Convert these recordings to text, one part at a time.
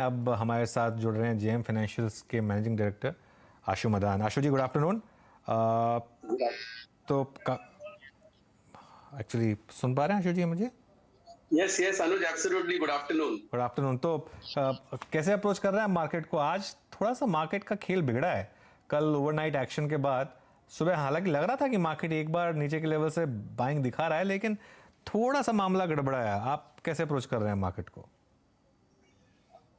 अब हमारे साथ जुड़ रहे हैं जेएम फाइनेंशियल्स के managing director Ashu Madan. Ashu ji, good afternoon. तो एक्चुअली सुन पा रहे हैं आशु जी मुझे? Yes yes Anuj, absolutely. Good afternoon. Good afternoon. तो कैसे अप्रोच कर रहे हैं मार्केट को? आज थोड़ा सा मार्केट का खेल बिगड़ा है। कल ओवरनाइट एक्शन के बाद सुबह हालांकि लग रहा था कि मार्केट एक बार नीचे के लेवल से बाइंग दिखा रहा है, लेकिन थोड़ा सा मामला गड़बड़ाया। आप कैसे अप्रोच कर रहे हैं मार्केट को?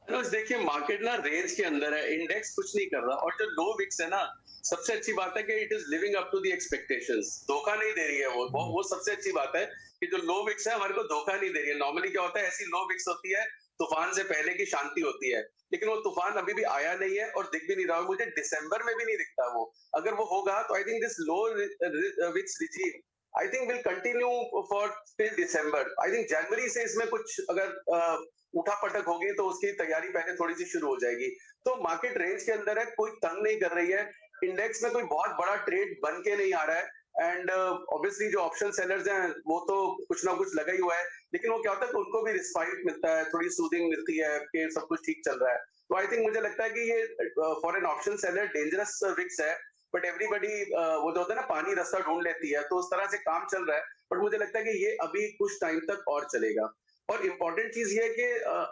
अनुज देखिए, मार्केट ना रेंज के अंदर है, इंडेक्स कुछ नहीं कर रहा। और जो लो विक्स है ना, सबसे अच्छी बात है कि it is living up to the expectations. धोखा नहीं दे रही है वो सबसे अच्छी बात है कि जो लो विक्स है हमारे को धोखा नहीं दे रही है। नॉर्मली क्या होता है, ऐसी लो विक्स होती है तूफान से पहले की शांति होती है, लेकिन वो तूफान अभी भी आया नहीं है और दिख भी नहीं रहा। मुझे दिसंबर में भी नहीं दिखता वो। अगर वो होगा तो I think this low VIX regime I think will continue for till December. I think जनवरी से इसमें कुछ अगर उठा पटक होगी तो उसकी तैयारी पहले थोड़ी सी शुरू हो जाएगी। तो मार्केट रेंज के अंदर है, कोई तंग नहीं कर रही है। इंडेक्स में कोई बहुत बड़ा ट्रेड बन के नहीं आ रहा है। एंड ऑब्वियसली जो ऑप्शन सेलर्स हैं वो तो कुछ ना कुछ लगा ही हुआ है, लेकिन वो क्या होता है कि उनको भी रिस्पाइट मिलता है, थोड़ी सूदिंग मिलती है कि सब कुछ ठीक चल रहा है। तो आई थिंक मुझे लगता है कि ये for an option seller dangerous VIX है। बट एवरीबडी वो जो होता है ना, पानी रास्ता ढूंढ लेती है, तो उस तरह से काम चल रहा है। बट मुझे लगता है कि ये अभी कुछ टाइम तक और चलेगा। और इम्पोर्टेंट चीज ये है कि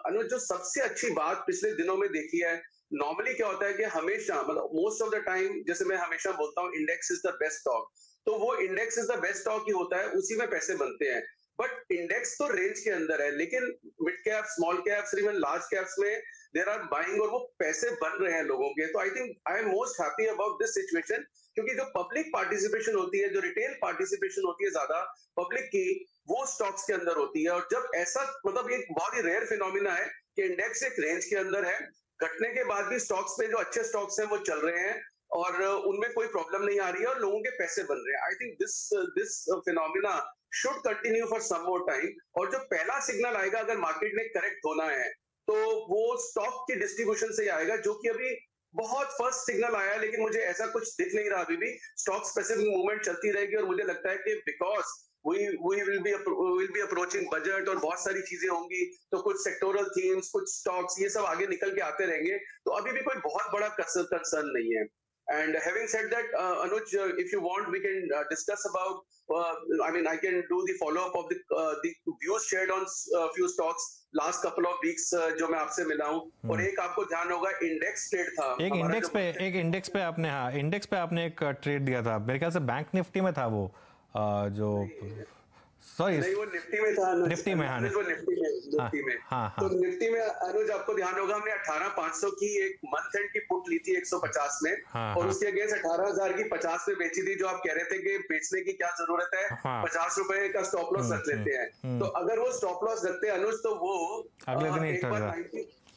अनुज, जो सबसे अच्छी बात पिछले दिनों में देखी है, नॉर्मली क्या होता है कि हमेशा, मतलब मोस्ट ऑफ द टाइम, जैसे मैं हमेशा बोलता हूँ, index is the best stock. तो वो index is the best stock ही होता है, उसी में पैसे बनते हैं। बट इंडेक्स तो रेंज के अंदर है, लेकिन mid cap, small caps, even large caps में देर आर बाइंग, और वो पैसे बन रहे हैं लोगों के। तो I think I am most happy about this situation, क्योंकि जो पब्लिक पार्टिसिपेशन होती है, जो रिटेल पार्टिसिपेशन होती है ज्यादा पब्लिक की, वो स्टॉक्स के अंदर होती है। और जब ऐसा, मतलब ये बहुत ही रेयर फिनोमिना है कि इंडेक्स एक रेंज के अंदर है, घटने के बाद भी स्टॉक्स में जो अच्छे स्टॉक्स हैं वो चल रहे हैं और उनमें कोई प्रॉब्लम नहीं आ रही है और लोगों के पैसे बन रहे हैं। I think this this phenomena should continue for some more time. और जो पहला सिग्नल आएगा अगर मार्केट ने करेक्ट होना है, तो वो स्टॉक की डिस्ट्रीब्यूशन से ही आएगा, जो कि अभी बहुत फर्स्ट सिग्नल आया है, लेकिन मुझे ऐसा कुछ दिख नहीं रहा। अभी भी स्टॉक स्पेसिफिक मूवमेंट चलती रहेगी और मुझे लगता है कि because we will be approaching budget और बहुत सारी चीजें होंगी, तो कुछ सेक्टोरल थीम्स, कुछ स्टॉक्स, ये सब आगे निकल के आते रहेंगे। तो अभी भी कोई बहुत बड़ा कंसर्न नहीं है। And having said that, Anuj, if you want, we can discuss about. I mean, I can do the follow up of the views shared on few stocks last couple of weeks, जो मैं आपसे मिला हूँ। और एक आपको ध्यान होगा, इंडेक्स ट्रेड था एक इंडेक्स पे आपने, हाँ, इंडेक्स पे आपने एक ट्रेड दिया था, मेरे ख्याल से बैंक निफ्टी में था वो, जो सॉरी नहीं, वो निफ्टी में था। निफ्टी में, हाँ वो निफ्टी में हाँ तो हाँ निफ्टी में अनुज, आपको ध्यान होगा, हमने 18,500 की एक मंथ एंड की पुट ली थी 150 में, हाँ और हाँ उसके अगेंस्ट 18,000 की 50 में बेची थी। जो आप कह रहे थे कि बेचने की क्या जरूरत है, हाँ 50 रुपए का स्टॉप लॉस रख लेते हैं। तो अगर वो स्टॉप लॉस रखते हैं अनुज, तो वो अगले दिन एक बार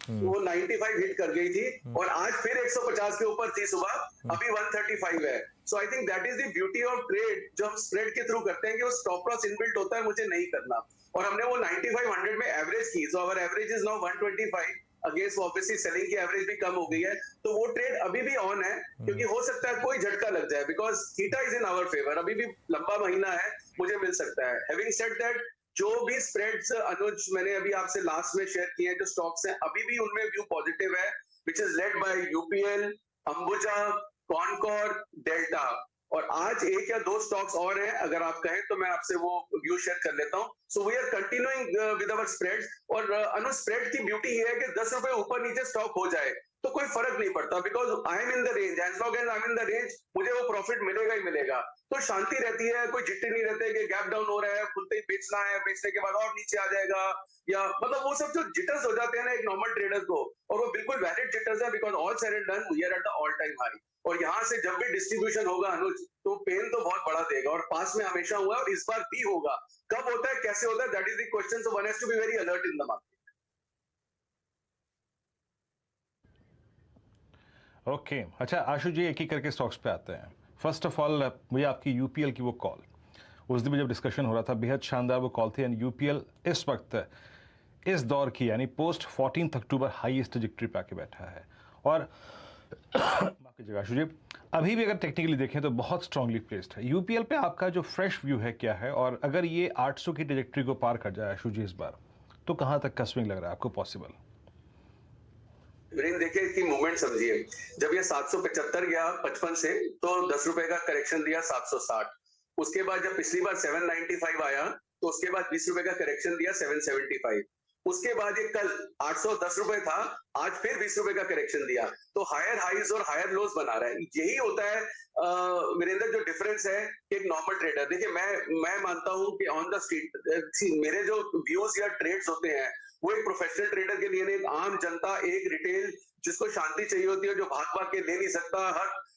95 हिट कर गई थी, और आज फिर 150 के ऊपर थी सुबह, अभी 135 है। So I think that is the beauty of trade, जो हम स्प्रेड के थ्रू करते हैं कि वो स्टॉप लॉस इनबिल्ट होता है, मुझे नहीं करना। और हमने वो 95-100 में एवरेज की, so our average is now 125 against obviously selling की एवरेज भी कम हो गई है। तो वो ट्रेड अभी भी ऑन है, क्योंकि हो सकता है कोई झटका लग जाए, because theta is in our favour. अभी भी लंबा महीना है, मुझे मिल सकता है। हैविंग सेड दैट, जो भी स्प्रेड्स अनुज मैंने अभी आपसे लास्ट में शेयर किए हैं, जो स्टॉक्स हैं, अभी भी उनमें व्यू पॉजिटिव है, which is led by UPL, Ambuja, Concor, delta. और आज एक या दो स्टॉक्स और हैं, अगर आप कहें तो मैं आपसे वो व्यू शेयर कर लेता हूं। So we are continuing with our spreads. और अनुज, स्प्रेड की ब्यूटी ये है कि 10 रुपए ऊपर नीचे स्टॉक हो जाए तो कोई फर्क नहीं पड़ता, because I am in the range. As long as I am in the range, मुझे वो प्रॉफिट मिलेगा ही मिलेगा। तो शांति रहती है, कोई जिट्टी नहीं रहते कि गैप डाउन हो रहा है, खुलते ही बेचना है, बेचने के बाद और नीचे आ जाएगा, या मतलब वो सब जो जिटर्स हो जाते हैं ना एक नॉर्मल ट्रेडर को, और वो बिल्कुल वैलिड जिटर्स है, because all said and done we are at the all time high. और यहाँ से जब भी डिस्ट्रीब्यूशन होगा अनुज, तो पेन तो बहुत बड़ा देगा, और पास में हमेशा हुआ और इस बार भी होगा। कब होता है, कैसे होता है, that is the question. So one has to be very alert in the market. Okay अच्छा आशु जी, एक ही करके स्टॉक्स पे आते हैं। फर्स्ट ऑफ ऑल, मुझे आपकी यूपीएल की वो कॉल, उस दिन भी जब डिस्कशन हो रहा था, बेहद शानदार वो कॉल थी। एंड यूपीएल इस वक्त इस दौर की, यानी पोस्ट 14 अक्टूबर हाईएस्ट ट्रैजेक्टरी पे आके बैठा है। और माफ कीजिएगा आशु जी, अभी भी अगर टेक्निकली देखें तो बहुत स्ट्रांगली प्लेस्ड है। यूपीएल पे आपका जो फ्रेश व्यू है क्या है, और अगर ये 800 की ट्रैजेक्टरी को पार कर जाए आशु जी इस बार, तो कहाँ तक का स्विंग लग रहा है आपको पॉसिबल? वीरेंद्र देखिए इसकी मूवमेंट समझिए, जब ये 775 गया 55 से, तो 10 रुपए का करेक्शन दिया 760। उसके बाद जब पिछली बार 795 आया, तो उसके बाद 20 रुपए का करेक्शन दिया 775। उसके बाद ये कल 810 रुपए था, आज फिर 20 रुपए का करेक्शन दिया। तो हायर हाइज और हायर लोज बना रहा है। यही होता है वीरेंद्र, जो डिफरेंस है कि एक नॉर्मल ट्रेडर। देखिए मैं मानता हूं कि ऑन द स्ट्रीट मेरे जो व्यूज या ट्रेड्स होते हैं, वो एक प्रोफेशनल ट्रेडर के लिए नहीं, एक आम जनता, एक रिटेल जिसको शांति चाहिए होती है, जो भाग भाग के ले नहीं सकता,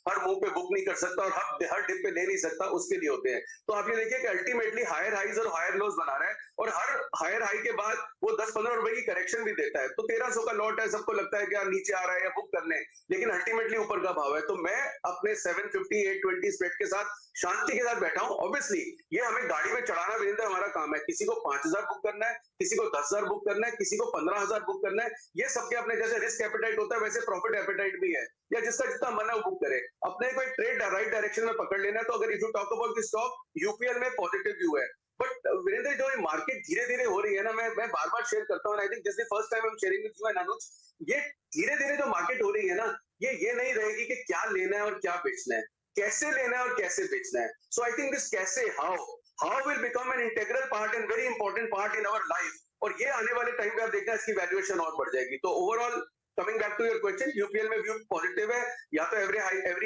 हर मूव पे बुक नहीं कर सकता और हर डिप पे ले नहीं सकता, उसके लिए होते हैं। तो आप ये देखिए कि अल्टीमेटली हायर हाइज और हायर लोज बना रहा है, और हर हायर हाई के बाद वो 10-15 रुपए की करेक्शन भी देता है। तो 1300 का लॉट है, सबको लगता है कि यार नीचे आ रहा है या बुक करने, लेकिन अल्टीमेटली ऊपर का भाव है। तो मैं अपने 750 820 स्प्रेड के साथ शांति के साथ बैठा हूं। ऑब्वियसली ये हमें गाड़ी में चढ़ाना वीरेंद्र हमारा काम है। किसी को 5000 बुक करना है, किसी को 10,000 बुक करना है, किसी को 15,000 बुक करना है। ये सबके अपने, जैसे रिस्क एपेटाइट होता है वैसे प्रॉफिट एपेटाइट भी है, या जिसका जितना मन है वो बुक करे। अपने कोई ट्रेड राइट डायरेक्शन में पकड़ लेना है। तो अगर if you talk about the stock, UPL में पॉजिटिव व्यू है। बट वीरेंद्र जो ये मार्केट धीरे धीरे हो रही है ना, मैं बार बार शेयर करता हूँ, I think this the first time I am sharing with you and Anuj. ये धीरे धीरे जो मार्केट हो रही है ना, ये नहीं रहेगी कि क्या लेना है और क्या बेचना है, कैसे लेना है और कैसे बेचना है। सो आई थिंक दिस कैसे, how will become an integral part and very important part in our life. और ये आने वाले टाइम पे आप देखना इसकी वैल्यूएशन और बढ़ जाएगी। तो overall coming back to your question, UPL में व्यू पॉजिटिव है। या तो एवरी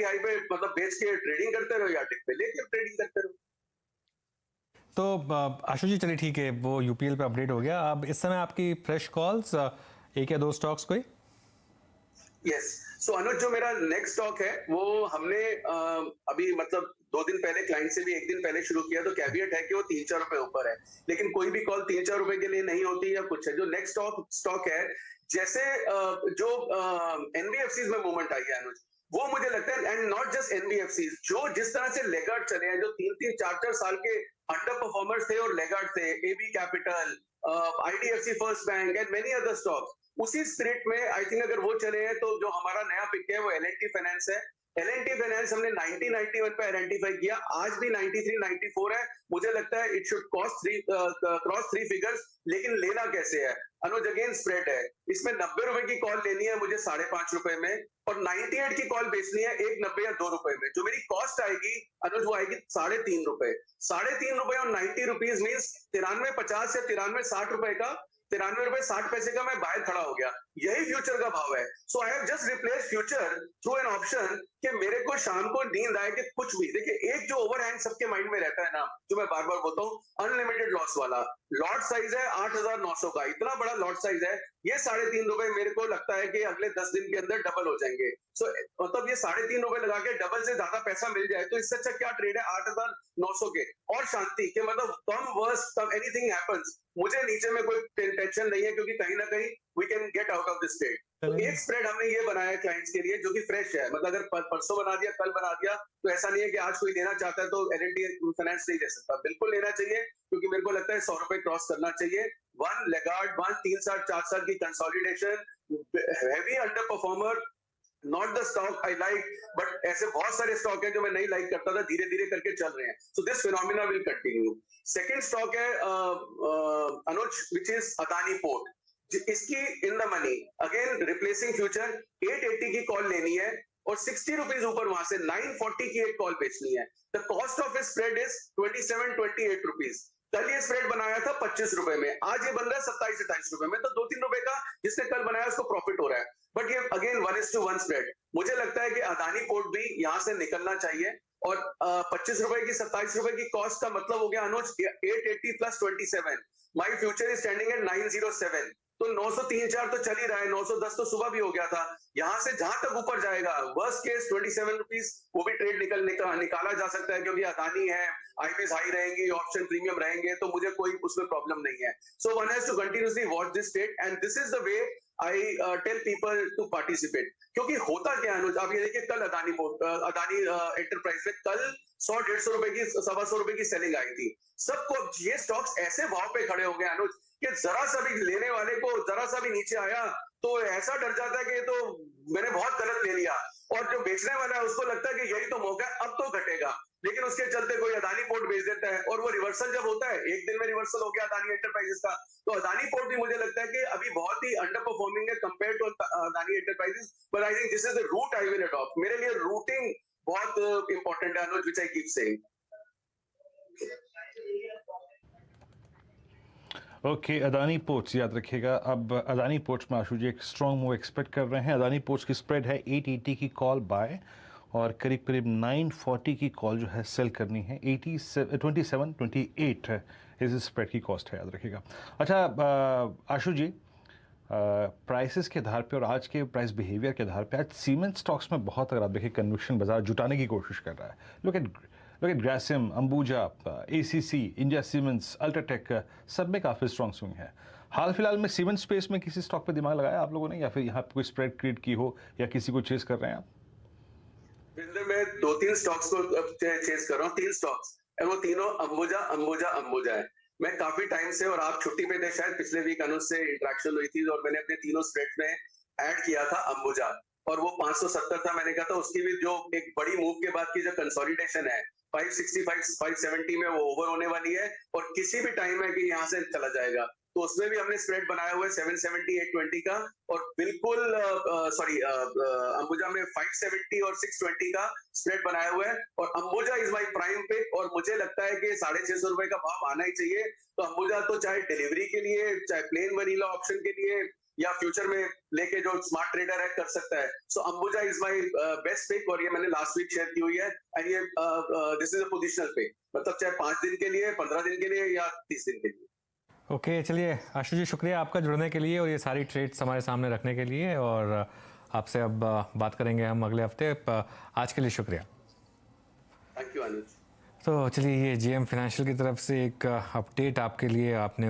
हाई पे मतलब बेच के ट्रेडिंग करते रहो, या डिप पे लेके ट्रेडिंग करते रहो। तो आशुष जी चलिए ठीक है, वो यूपीएल पे अपडेट हो गया। अब इस समय आपकी फ्रेश कॉल्स एक या दो स्टॉक्स कोई? यस, सो अनुज जो मेरा नेक्स्ट स्टॉक है वो हमने अभी मतलब 2 दिन पहले क्लाइंट से भी 1 दिन पहले शुरू किया। तो कैवियट है कि वो 3-4 रुपए ऊपर है, लेकिन कोई भी कॉल 3-4 रुपए के लिए नहीं होती या कुछ है। जो नेक्स्ट स्टॉक है, जैसे जो एनबीएफसी में मूवमेंट आई है अनुज, वो मुझे लगता है, एंड नॉट जस्ट एनबीएफसी, जो जिस तरह से लेगार्ड चले हैं, जो 3-3 4-4 साल के अंडर परफॉर्मर्स थे और लेगार्ड थे, AB Capital, IDFC First Bank and many other stocks, उसी स्पिरिट में आई थिंक अगर वो चले हैं, तो जो हमारा नया पिक है वो एल&टी फाइनेंस है। एल&टी फाइनेंस हमने 90-91 पे आइडेंटिफाई किया, आज भी 93-94 है। मुझे लगता है इट शुड क्रॉस 3 फिगर्स, लेकिन लेना कैसे है अनुज? अगेन स्प्रेड है, इसमें 90 रुपए की कॉल लेनी है मुझे 5.5 रुपए में, और 98 की कॉल बेचनी है 1.90 या 2 रुपए में। जो मेरी कॉस्ट आएगी अनुज वो आएगी 3.5 रुपए। 3.5 रुपए और 90 रुपीज मीन्स 93.50 या 93.60 रुपए का, 93 रुपए 60 पैसे का मैं बाहर खड़ा हो गया। यही फ्यूचर का भाव है। So I have just replace future through an option, कि मेरे को शाम को नींद आए कि कुछ भी, देखिए एक जो ओवरहैंग सबके माइंड में रहता है ना, जो मैं बार बार बोलता हूँ, अनलिमिटेड लॉस वाला। लॉट साइज है 8,900 का, इतना बड़ा लॉट साइज है। ये 3.5 रुपए मेरे को लगता है कि अगले 10 दिन के अंदर डबल हो जाएंगे। सो मतलब ये 3.5 रुपए लगा के डबल से ज्यादा पैसा मिल जाए, तो इससे अच्छा क्या ट्रेड है 8,900 के, और शांति के, मतलब कम वर्स्ट कम एनीथिंग हैपेंस, मुझे नीचे में कोई टेंशन नहीं है, क्योंकि कहीं ना कहीं we can get out of this trade. तो एक स्प्रेड हमने ये बनाया है क्लाइंट्स के लिए, जो कि फ्रेश है। मतलब अगर परसों बना दिया, कल बना दिया, तो ऐसा नहीं है कि आज कोई लेना चाहता है तो एल&टी फाइनेंस नहीं ले सकता। बिल्कुल लेना चाहिए, क्योंकि मेरे को लगता है 100 रुपए क्रॉस करना चाहिए। 1 लेगार्ड 1 3 साल 4 साल की consolidation, heavy under performer, not the stock I like, but ऐसे बहुत सारे स्टॉक है जो मैं नहीं लाइक करता था, धीरे धीरे करके चल रहे हैं। So this phenomena will continue. Second stock है अनुज, विच इज अदानी पोर्ट। इसकी in the money, again replacing future, 880 की कॉल लेनी है, और 60 रुपीज ऊपर वहां से 940 की एक कॉल बेचनी है। The cost of spread is 27-28 rupees. कल ये स्प्रेड बनाया था 25 रुपए में, आज ये बन रहा है 27-28 रुपए में। तो 2-3 रुपए का जिसने कल बनाया उसको प्रॉफिट हो रहा है। बट ये अगेन 1:1 स्प्रेड। मुझे लगता है कि अदानी पोर्ट भी यहां से निकलना चाहिए, और 25 रुपए की 27 रुपए की कॉस्ट का मतलब हो गया अनुज 880 + 27। My future is standing at 907। तो 903-4 तो चल ही रहा है, 910 तो सुबह भी हो गया था। यहां से जहां तक ऊपर जाएगा, वर्स्ट केस 27 रुपीज, वो भी ट्रेड निकाला जा सकता है, क्योंकि अदानी है, आईपीएस हाई रहेंगी, ऑप्शन प्रीमियम रहेंगे, तो मुझे कोई उसमें प्रॉब्लम नहीं है। So one has to continuously watch this trade, and this is the way I tell people to participate. क्योंकि होता क्या अनुज, आप ये देखिए, कल अदानी एंटरप्राइज में कल 100-150 रुपए की, 125 रुपए की सेलिंग आई थी। सबको ये स्टॉक्स ऐसे भाव पे खड़े हो गए अनुज, कि जरा सा भी लेने वाले को जरा सा भी नीचे आया तो ऐसा डर जाता है कि तो मैंने बहुत गलत ले लिया, और जो बेचने वाला है उसको लगता है कि यही तो मौका है, अब तो घटेगा। लेकिन उसके चलते कोई अदानी पोर्ट भेज देता है, और वो रिवर्सल जब होता है, एक दिन में रिवर्सल हो गया अदानी एंटरप्राइजेस का, तो अदानी पोर्ट भी मुझे लगता है कि अभी बहुत ही अंडर परफॉर्मिंग है compare to Adani Enterprises, but I think this is the route I will adopt. मेरे लिए रूटिंग बहुत इंपॉर्टेंट है Anuj, which I keep saying. Okay, Adani Ports याद रखिएगा। अब अदानी पोर्ट्स में आशु जी एक स्ट्रॉन्ग मूव एक्सपेक्ट कर रहे हैं। अदानी पोर्ट्स की स्प्रेड है 880 की कॉल बाय और करीब करीब 940 की कॉल जो है सेल करनी है। 27-28 है इस स्प्रेड की कॉस्ट है, याद रखिएगा। अच्छा आशु जी, प्राइसेस के आधार पे और आज के प्राइस बिहेवियर के आधार पे आज सीमेंट स्टॉक्स में बहुत, अगर आप देखिए, कन्विक्शन बाजार जुटाने की कोशिश कर रहा है। Look at Grasim, Ambuja, ACC, India cements, UltraTech, सब में काफ़ी स्ट्रॉन्ग स्विंग है। हाल फिलहाल में सीमेंट स्पेस में किसी स्टॉक पे दिमाग लगाया आप लोगों ने, या फिर यहाँ पे कोई स्प्रेड क्रिएट की हो, या किसी को चेस कर रहे हैं आप? मैं 2-3 स्टॉक्स को चेस कर रहा हूँ, 3 स्टॉक्स, और वो तीनों अंबुजा है। मैं काफी टाइम से, और आप छुट्टी पे थे शायद, पिछले वीक अनुज से इंटरेक्शन हुई थी, और मैंने अपने तीनों स्प्रेड्स में ऐड किया था अंबुजा, और वो 570 था। मैंने कहा था उसकी भी जो एक बड़ी मूव के बाद की जो कंसोलिडेशन है 565-570 में, वो ओवर होने वाली है, और किसी भी टाइम है कि यहाँ से चला जाएगा। तो उसमें भी हमने स्प्रेड बनाया हुआ है 770-820 का, और बिल्कुल अंबुजा में 570 और 620 का स्प्रेड बनाया हुआ है, और Ambuja is my prime pick, और मुझे लगता है कि 650 रुपए का भाव आना ही चाहिए। तो अंबुजा तो चाहे डिलीवरी के लिए, चाहे प्लेन वनीला ऑप्शन के लिए, या फ्यूचर में लेके जो स्मार्ट ट्रेडर है कर सकता है। So Ambuja is my best pick, और ये मैंने लास्ट वीक शेयर की हुई है, एंड ये this is a positional pick, मतलब चाहे 5 दिन के लिए, 15 दिन के लिए, या 30 दिन के लिए। ओके चलिए आशु जी, शुक्रिया आपका जुड़ने के लिए और ये सारी ट्रेड्स हमारे सामने रखने के लिए, और आपसे अब बात करेंगे हम अगले हफ्ते। आज के लिए शुक्रिया। थैंक यू अनुज। तो चलिए, ये जीएम फाइनेंशियल की तरफ से एक अपडेट आपके लिए, आपने